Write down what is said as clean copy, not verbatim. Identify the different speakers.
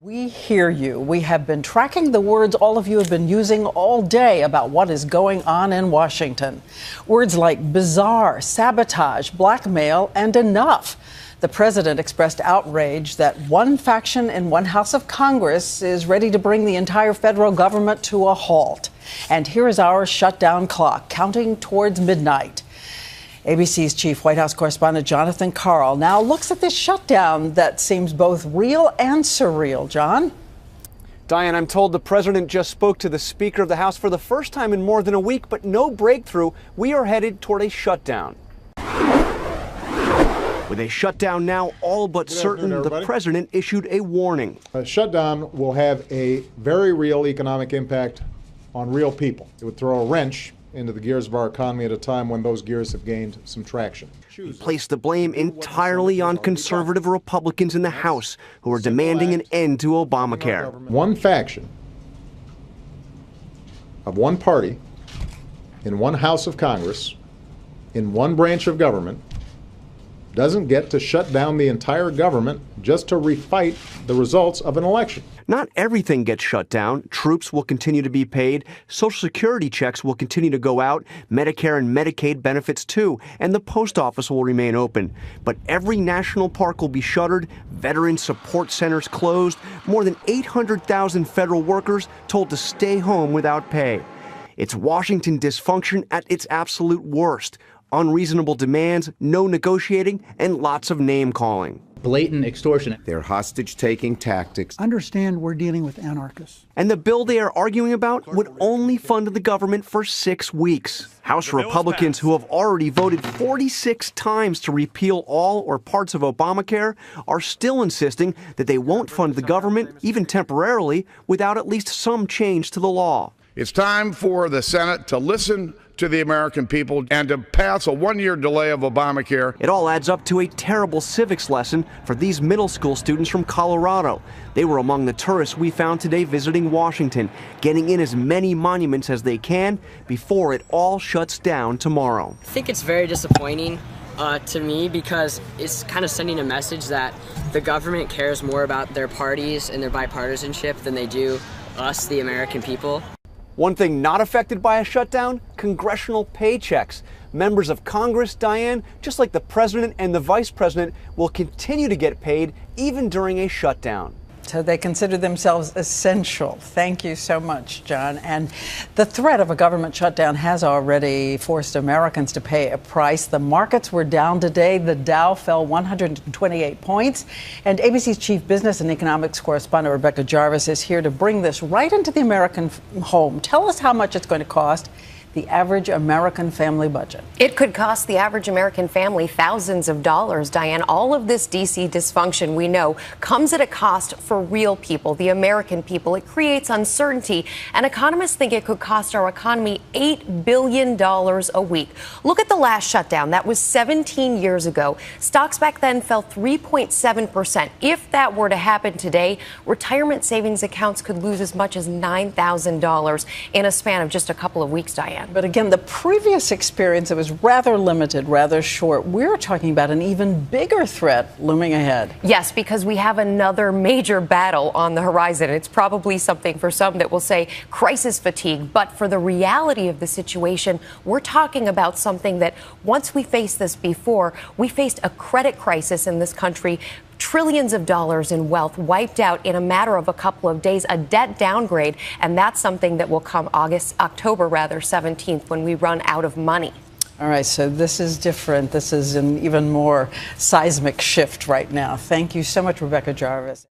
Speaker 1: We hear you. We have been tracking the words all of you have been using all day about what is going on in Washington. Words like bizarre, sabotage, blackmail, and enough. The president expressed outrage that one faction in one house of Congress is ready to bring the entire federal government to a halt. And here is our shutdown clock, counting towards midnight. ABC's chief White House correspondent Jonathan Karl now looks at this shutdown that seems both real and surreal. John?
Speaker 2: Diane, I'm told the president just spoke to the Speaker of the House for the first time in more than a week, but no breakthrough. We are headed toward a shutdown. With a shutdown now all but certain, the president issued a warning.
Speaker 3: A shutdown will have a very real economic impact on real people. It would throw a wrench into the gears of our economy at a time when those gears have gained some traction.
Speaker 2: He placed the blame entirely on conservative Republicans in the House who are demanding an end to Obamacare.
Speaker 3: One faction of one party in one house of Congress, in one branch of government, doesn't get to shut down the entire government just to refight the results of an election.
Speaker 2: Not everything gets shut down. Troops will continue to be paid. Social Security checks will continue to go out. Medicare and Medicaid benefits too. And the post office will remain open. But every national park will be shuttered. Veteran support centers closed. More than 800,000 federal workers told to stay home without pay. It's Washington dysfunction at its absolute worst. Unreasonable demands, no negotiating, and lots of name-calling.
Speaker 4: Blatant extortion.
Speaker 5: Their hostage-taking tactics.
Speaker 6: Understand we're dealing with anarchists.
Speaker 2: And the bill they are arguing about would only fund the government for 6 weeks. House Republicans, who have already voted 46 times to repeal all or parts of Obamacare, are still insisting that they won't fund the government, even temporarily, without at least some change to the law.
Speaker 7: It's time for the Senate to listen to the American people and to pass a one-year delay of Obamacare.
Speaker 2: It all adds up to a terrible civics lesson for these middle school students from Colorado. They were among the tourists we found today visiting Washington, getting in as many monuments as they can before it all shuts down tomorrow.
Speaker 8: I think it's very disappointing to me because it's kind of sending a message that the government cares more about their parties and their bipartisanship than they do us, the American people.
Speaker 2: One thing not affected by a shutdown, congressional paychecks. Members of Congress, Diane, just like the president and the vice president, will continue to get paid even during a shutdown.
Speaker 1: So they consider themselves essential. Thank you so much, John. And the threat of a government shutdown has already forced Americans to pay a price. The markets were down today. The Dow fell 128 points. And ABC's chief business and economics correspondent Rebecca Jarvis is here to bring this right into the American home. Tell us how much it's going to cost the average American family budget.
Speaker 9: It could cost the average American family thousands of dollars, Diane. All of this D.C. dysfunction, we know, comes at a cost for real people, the American people. It creates uncertainty, and economists think it could cost our economy $8 billion a week. Look at the last shutdown. That was 17 years ago. Stocks back then fell 3.7%. If that were to happen today, retirement savings accounts could lose as much as $9,000 in a span of just a couple of weeks, Diane.
Speaker 1: But again, the previous experience, it was rather limited, rather short. We're talking about an even bigger threat looming ahead.
Speaker 9: Yes, because we have another major battle on the horizon. It's probably something for some that will say crisis fatigue. But for the reality of the situation, we're talking about something that once we faced this before, we faced a credit crisis in this country. Trillions of dollars in wealth wiped out in a matter of a couple of days, a debt downgrade, and that's something that will come October 17th when we run out of money.
Speaker 1: All right, so this is different. This is an even more seismic shift right now. Thank you so much, Rebecca Jarvis.